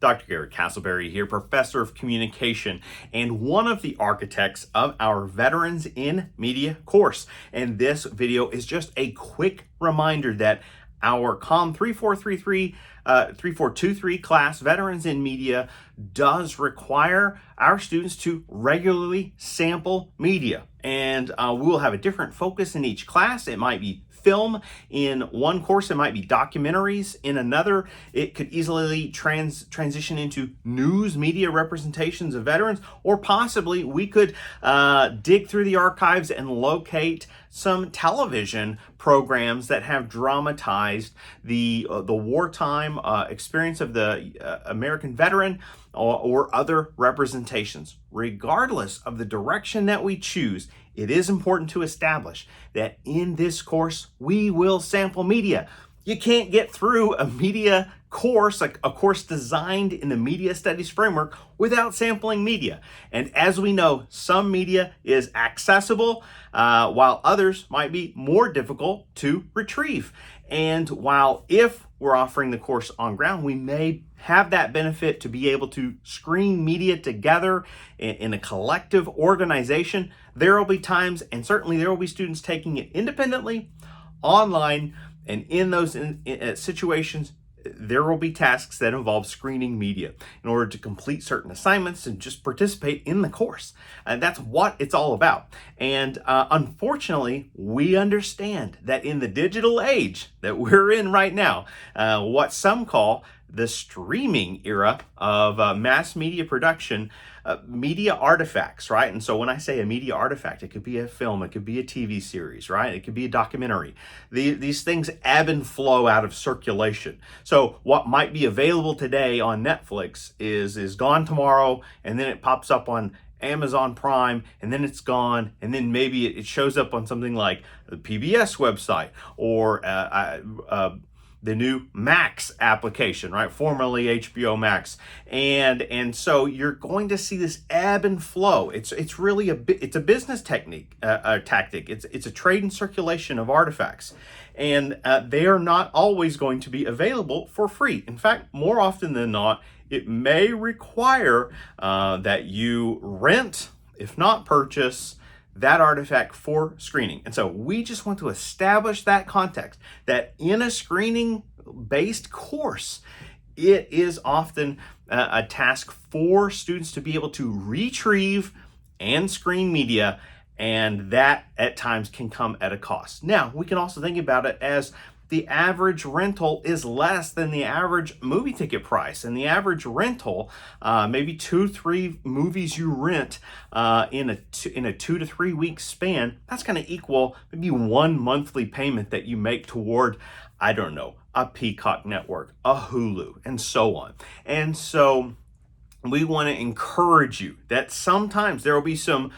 Dr. Garret Castleberry here, Professor of Communication and one of the architects of our Veterans in Media course. And this video is just a quick reminder that our COMM 3423 class, Veterans in Media, does require our students to regularly sample media. And we will have a different focus in each class. It might be film in one course, it might be documentaries in another. It could easily transition into news media representations of veterans, or possibly we could dig through the archives and locate some television programs that have dramatized the wartime experience of the American veteran or other representations. Regardless of the direction that we choose, it is important to establish that in this course, we will sample media. You can't get through a media course, like a course designed in the media studies framework, without sampling media. And as we know, some media is accessible, while others might be more difficult to retrieve. And while if we're offering the course on ground, we may have that benefit to be able to screen media together in a collective organization. There will be times, and certainly there will be students taking it independently, online, and in those situations, there will be tasks that involve screening media in order to complete certain assignments and just participate in the course. And that's what it's all about. And unfortunately, we understand that in the digital age that we're in right now, what some call the streaming era of mass media production, media artifacts, right? And so when I say a media artifact, it could be a film, it could be a TV series, right? It could be a documentary. These things ebb and flow out of circulation. So what might be available today on Netflix is gone tomorrow, and then it pops up on Amazon Prime, and then it's gone, and then maybe it shows up on something like the PBS website or the new Max application, right? Formerly HBO Max. And so you're going to see this ebb and flow. It's really a business tactic. It's a trade and circulation of artifacts. And they are not always going to be available for free. In fact, more often than not, it may require that you rent, if not purchase, that artifact for screening. And so we just want to establish that context, that in a screening based course, it is often a task for students to be able to retrieve and screen media, and that at times can come at a cost. Now, we can also think about it as the average rental is less than the average movie ticket price. And the average rental, maybe 2-3 movies you rent in a 2 to 3 week span, that's going to equal maybe one monthly payment that you make toward, I don't know, a Peacock network, a Hulu, and so on. And so we want to encourage you that sometimes there will be some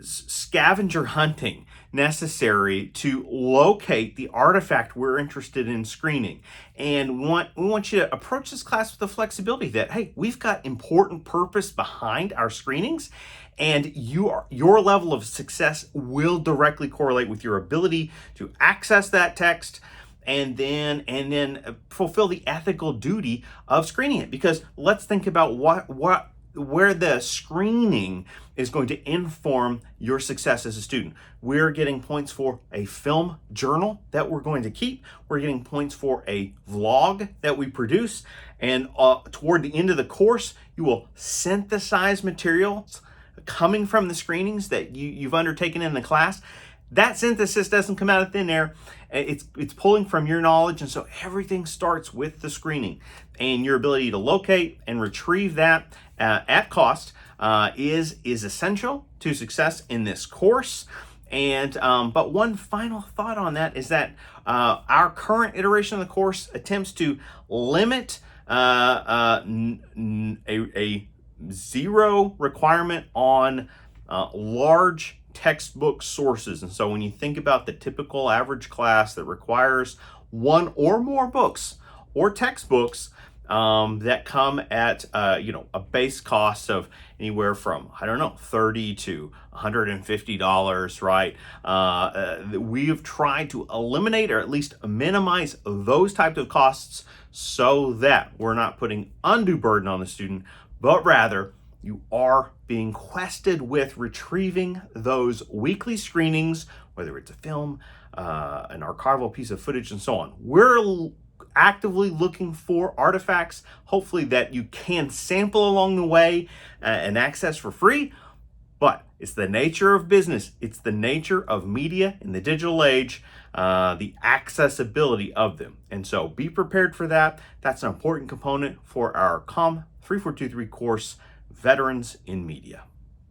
scavenger hunting necessary to locate the artifact we're interested in screening. And we want you to approach this class with the flexibility that, hey, we've got important purpose behind our screenings, and your level of success will directly correlate with your ability to access that text and then fulfill the ethical duty of screening it. Because let's think about where the screening is going to inform your success as a student. We're getting points for a film journal that we're going to keep. We're getting points for a vlog that we produce. And toward the end of the course, you will synthesize materials coming from the screenings that you've undertaken in the class. That synthesis doesn't come out of thin air. It's pulling from your knowledge, and so everything starts with the screening. And your ability to locate and retrieve that at cost is essential to success in this course. And but one final thought on that is that our current iteration of the course attempts to limit a zero requirement on large textbook sources. And so when you think about the typical average class that requires one or more books or textbooks, that come at a base cost of anywhere from, I don't know, $30 to $150, right? We have tried to eliminate or at least minimize those types of costs so that we're not putting undue burden on the student, but rather you are being quested with retrieving those weekly screenings, whether it's a film, an archival piece of footage, and so on. We're actively looking for artifacts, hopefully that you can sample along the way and access for free. But it's the nature of business, it's the nature of media in the digital age, the accessibility of them. And so be prepared for that. That's an important component for our COMM 3423 course, Veterans in Media.